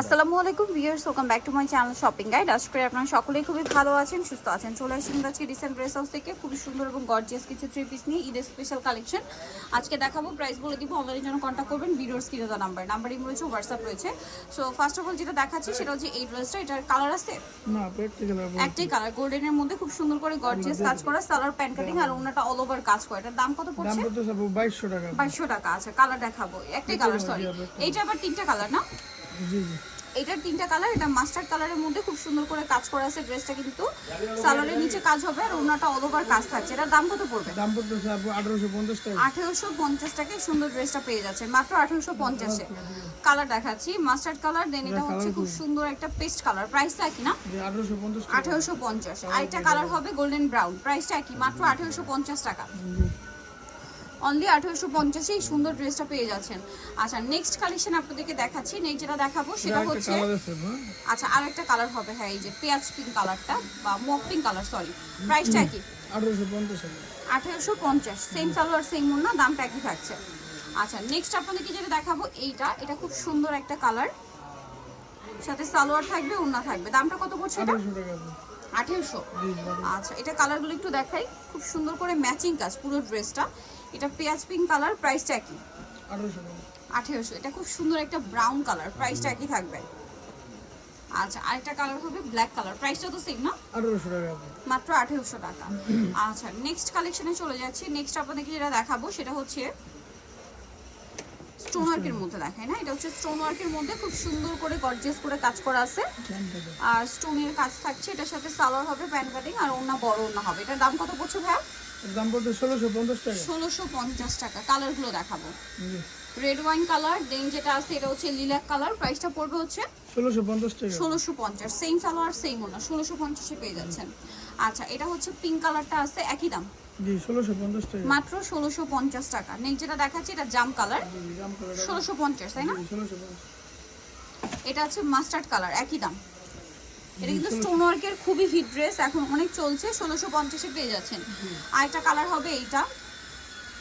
আসসালামু আলাইকুম viewers, welcome back to my channel shopping guide. আশা করি আপনারা সকলেই খুবই ভালো আছেন, সুস্থ আছেন। চলে আসেন আজকে রিসেন্ট ড্রেস হাউস থেকে খুবই সুন্দর এবং গর্জিয়াস কিছু থ্রি পিস নিয়ে ঈদের স্পেশাল কালেকশন আজকে দেখাবো। প্রাইস বলে দিব, অনলাইনের জন্য কন্ট্যাক্ট করবেন। ভিডিওর স্ক্রিনে দেওয়া নাম্বারই রয়েছে, হোয়াটসঅ্যাপ রয়েছে। সো ফার্স্ট অফ অল যেটা দেখাচ্ছি সেটা হচ্ছে এই ড্রেসটা। এটার কালার আছে না, একটাই কালার, গোল্ডেনের মধ্যে খুব সুন্দর করে গর্জিয়াস কাজ করা, সালোয়ার প্যান্ট কাটিং আর ওন্নাটা অল ওভার কাজ করা। এটার দাম কত পড়ছে? 2200 টাকা। 2200 টাকা। আচ্ছা, কালার দেখাবো, একটাই কালার, সরি। এইটা আবার তিনটা কালার না? জি জি, এটার তিনটা কালার। এটা মাস্টার্ড কালারের মধ্যে খুব সুন্দর করে কাজ করা আছে। ড্রেসটা কিন্তু সালোয়ারের নিচে কাজ হবে আর ওনাটা অল ওভার কাজ থাকছে। এটার দাম কত পড়বে? দাম পড়তেছে 1850 টাকা। 1850 টাকায় সুন্দর ড্রেসটা পেয়ে যাচ্ছেন মাত্র 1850 এ। কালার দেখাচ্ছি, মাস্টার্ড কালার, দেন এটা হচ্ছে খুব সুন্দর একটা পেস্ট কালার। প্রাইসটা একই না? 1850 টাকা। 1850। আর একটা কালার হবে গোল্ডেন ব্রাউন, প্রাইসটা একই, মাত্র 1850 টাকা। অনলি 1850 এই সুন্দর ড্রেসটা পেয়ে যাচ্ছেন। আচ্ছা, নেক্সট কালেকশন আপনাদেরকে দেখাচ্ছি। নেক্সট যেটা দেখাবো সেটা হচ্ছে, আচ্ছা আরেকটা কালার হবে, হ্যাঁ এই যে পেঁয়াজ পিঙ্ক কালারটা বা মক পিঙ্ক কালার, সরি। প্রাইসটা কি? 1850 টাকা। 1850। সেম সালোয়ার সেম ওড়না, দামটা একই থাকছে। আচ্ছা, নেক্সট আপনাদেরকে যেটা দেখাবো এটা খুব সুন্দর একটা কালার, সাথে সালোয়ার থাকবে, ওড়না থাকবে। দামটা কত পড়ছে এটা? 1800 টাকা। 1800। আচ্ছা, এটা কালারগুলো একটু দেখাই, খুব সুন্দর করে ম্যাচিং কাজ পুরো ড্রেসটা। এটা পেঁয়াজ পিঙ্ক কালার, প্রাইসটা একই 1800 টাকা। 1800। এটা খুব সুন্দর একটা ব্রাউন কালার, প্রাইসটা একই থাকবে। আচ্ছা, আরেকটা কালার হবে ব্ল্যাক কালার, প্রাইসটা তো সেম না? 1800 টাকা। মাত্র 1800 টাকা। আচ্ছা, নেক্সট কালেকশনে চলে যাচ্ছি। নেক্সট আপনাদেরকে যেটা দেখাবো সেটা হচ্ছে স্টোন ওয়ার্কের মধ্যে, দেখায় না? এটা হচ্ছে স্টোন ওয়ার্কের মধ্যে খুব সুন্দর করে গর্জিয়াস করে কাজ করা আছে আর স্টোনের কাজ থাকছে। এটার সাথে সালোয়ার হবে প্যান্ট কাটিং আর ওড়না বড় ওড়না হবে। এটার দাম কত পড়ছে ভাই? এর দাম পড়ছে 1650 টাকা। 1650 টাকা। কালারগুলো দেখাবো, জি, রেড ওয়াইন কালার, দেন যেটা আছে এটা হচ্ছে লিলাক কালার। প্রাইসটা পড়বে হচ্ছে 1650 টাকা। 1650। সেম সালোয়ার সেম ওড়না, 1650 এ পেয়ে যাচ্ছেন। আচ্ছা, এটা হচ্ছে পিঙ্ক কালারটা আছে, একই দাম, জি 1650 টাকা। মাত্র 1650 টাকা। নেক্সট যেটা দেখাচ্ছি এটা জাম কালার, জি, জাম কালার 1650, তাই না? 1650। এটা হচ্ছে মাস্টার্ড কালার, একই দাম। এটা কিন্তু স্টোন ওয়ার্কের খুবই হিট ড্রেস, এখন অনেক চলছে। 1650 এ পেয়ে যাচ্ছেন। আর একটা কালার হবে এইটা,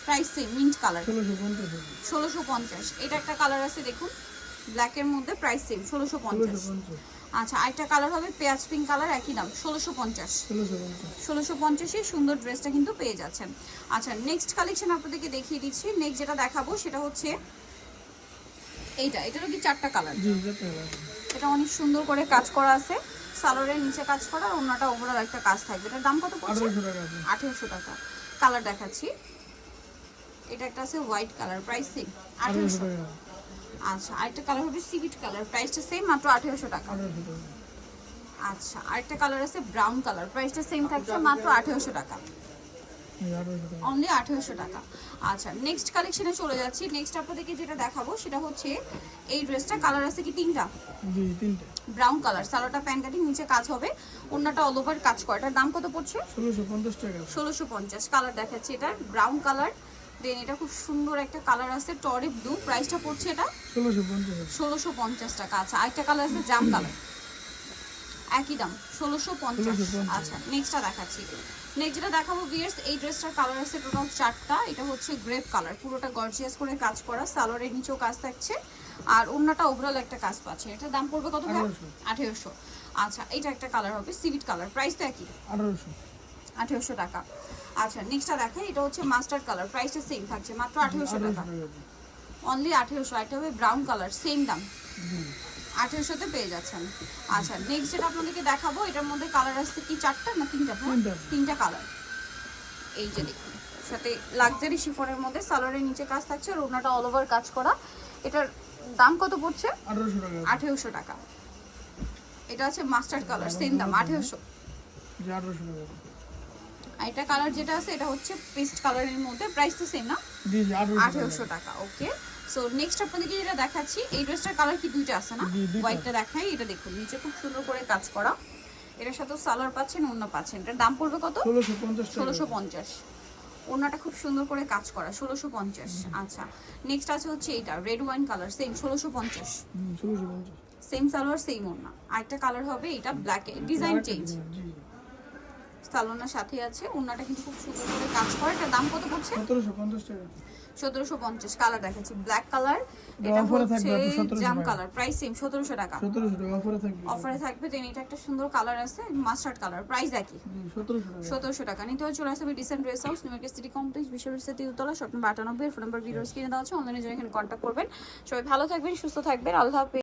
প্রাইস সেম, মিন্ট কালার, 1650 টাকা। 1650। এটা একটা কালার আছে দেখুন ব্ল্যাকের মধ্যে, প্রাইস সেম 1650। 1650। আচ্ছা, আরেকটা কালার হবে পেঁয়াজ পিঙ্ক কালার, একই দাম 1650। 1650 এ সুন্দর ড্রেসটা কিন্তু পেয়ে যাচ্ছেন। আচ্ছা, নেক্সট কালেকশন আপনাদেরকে দেখিয়ে দিচ্ছি। নেক্সট যেটা দেখাবো সেটা হচ্ছে এটারও কি চারটা কালার? জি, যেটা কালার। এটা অনেক সুন্দর করে কাজ করা আছে, সালোয়ারের নিচে কাজ করা, ওড়নাটা ওভারঅল একটা কাজ থাকবে। এটার দাম কত পড়ছে? 1800 টাকা। 1800 টাকা। কালার দেখাচ্ছি, এটা একটা আছে হোয়াইট কালার, প্রাইস সেম 1800 টাকা। আচ্ছা, আরেকটা কালার হবে সিভিট কালার, প্রাইসটা সেম, মাত্র 1800 টাকা। 1800 টাকা। আচ্ছা, আরেকটা কালার আছে ব্রাউন কালার, প্রাইসটা সেম থাকছে, মাত্র 1800 টাকা। জি, 1800 টাকা। অনলি 1800 টাকা। আচ্ছা, নেক্সট কালেকশনে চলে যাচ্ছি। নেক্সট আপনাদেরকে যেটা দেখাবো সেটা হচ্ছে এই ড্রেসটা। কালার আছে কি তিনটা? জি, তিনটা। ব্রাউন কালার, সালোয়ারটা প্যান্ট কাটিং, নিচে কাজ হবে, ওড়নাটা অল ওভার কাজ করা। এটার দাম কত পড়ছে? 1650 টাকা। 1650। কালার দেখাচ্ছি, এটা ব্রাউন কালার, দেন এটা খুব সুন্দর একটা কালার আছে টরি ব্লু, প্রাইসটা পড়ছে এটা 1650 টাকা। 1650 টাকা। আচ্ছা, আরেকটা কালার আছে জাম কালার, একই দাম 1650। আচ্ছা, নেক্সটটা দেখাচ্ছি। নেক্সট যেটা দেখাবো ভিউয়ার্স, এই ড্রেসটার কালার আছে টোটাল চারটা। এটা হচ্ছে গ্রেপ কালার, পুরোটা গর্জিয়াস করে কাজ করা, সালোয়ারের নিচেও কাজ থাকছে আর ওড়নাটা ওভারঅল একটা কাজ পাচ্ছে। এটার দাম পড়বে কত? 1800। আচ্ছা, এটা একটা কালার হবে সিভিট কালার, প্রাইস তো একই 1800 টাকা। আচ্ছা, নেক্সটটা দেখাই, এটা হচ্ছে মাস্টার্ড কালার, প্রাইসটা সেম থাকছে, মাত্র 1800 টাকা। অনলি 1800। এটা হবে ব্রাউন কালার, সেম দাম 1800-তে পেয়ে যাচ্ছেন। আচ্ছা, নেক্সট যেটা আপনাদেরকে দেখাবো, এটার মধ্যে কালার আসছে কি চারটা না তিনটা? তিনটা কালার। এই যে দেখুন, সাথে লাক্সারি শিফনের মধ্যে সালোয়ারের নিচে কাজ থাকছে আর ওড়নাটা অল ওভার কাজ করা। এটার দাম কত পড়ছে? 1800 টাকা। 1800 টাকা। এটা আছে মাস্টার্ড কালার, সেম দাম 1800। জি, 1800 টাকা। আর এটা কালার যেটা আছে এটা হচ্ছে পেস্ট কালারের মধ্যে, প্রাইস তো সেম না? জি, জি, 1800 টাকা। ওকে, সো নেক্সট আপনাদেরকে যেটা দেখাচ্ছি, এই ড্রেসটার কালার কি দুইটা আছে না? জি, দুইটা। হোয়াইটটা দেখাই, এটা দেখুন নিচে খুব সুন্দর করে কাজ করা, এটার সাথে সালোয়ার পাচ্ছেন, ওড়না পাচ্ছেন। এটার দাম পড়বে কত? 1650 টাকা। 1650। ওড়নাটা খুব সুন্দর করে কাজ করা, 1650। আচ্ছা, নেক্সট আছে হচ্ছে এটা red wine colour, same 1650। 1650। Same salwar same ওড়না। আরেকটা কালার হবে এটা ব্ল্যাক, ডিজাইন চেঞ্জ, জি, সালোয়ারের সাথে আছে, ওড়নাটা কিন্তু খুব সুন্দর করে কাজ করা। এটার দাম কত পড়ছে? 1750 টাকা। 1750 কালার দেখাচ্ছি ব্ল্যাক কালার, এটা অফারে হচ্ছে থাকবে আপু 1700 জাম টাকা। কালার, প্রাইস সেম 1700 টাকা 1700 টাকা অফারে থাকবে। অফারে থাকবে। দেন এটা একটা সুন্দর কালার আছে মাস্টার্ড কালার, প্রাইস একই জি 1700 টাকা। 1700 টাকা। নিতে হলে চলে আসবে dissent dress house, new market city complex, বিশ্ববিদ্যালয় তিনতলা, shop number 98। Phone number videos কিনে দেওয়া আছে, অনলাইনে জন্য এখানে কন্ট্যাক্ট করবেন। সবাই ভালো থাকবেন, সুস্থ থাকবেন, আল্লাহ হাফেজ।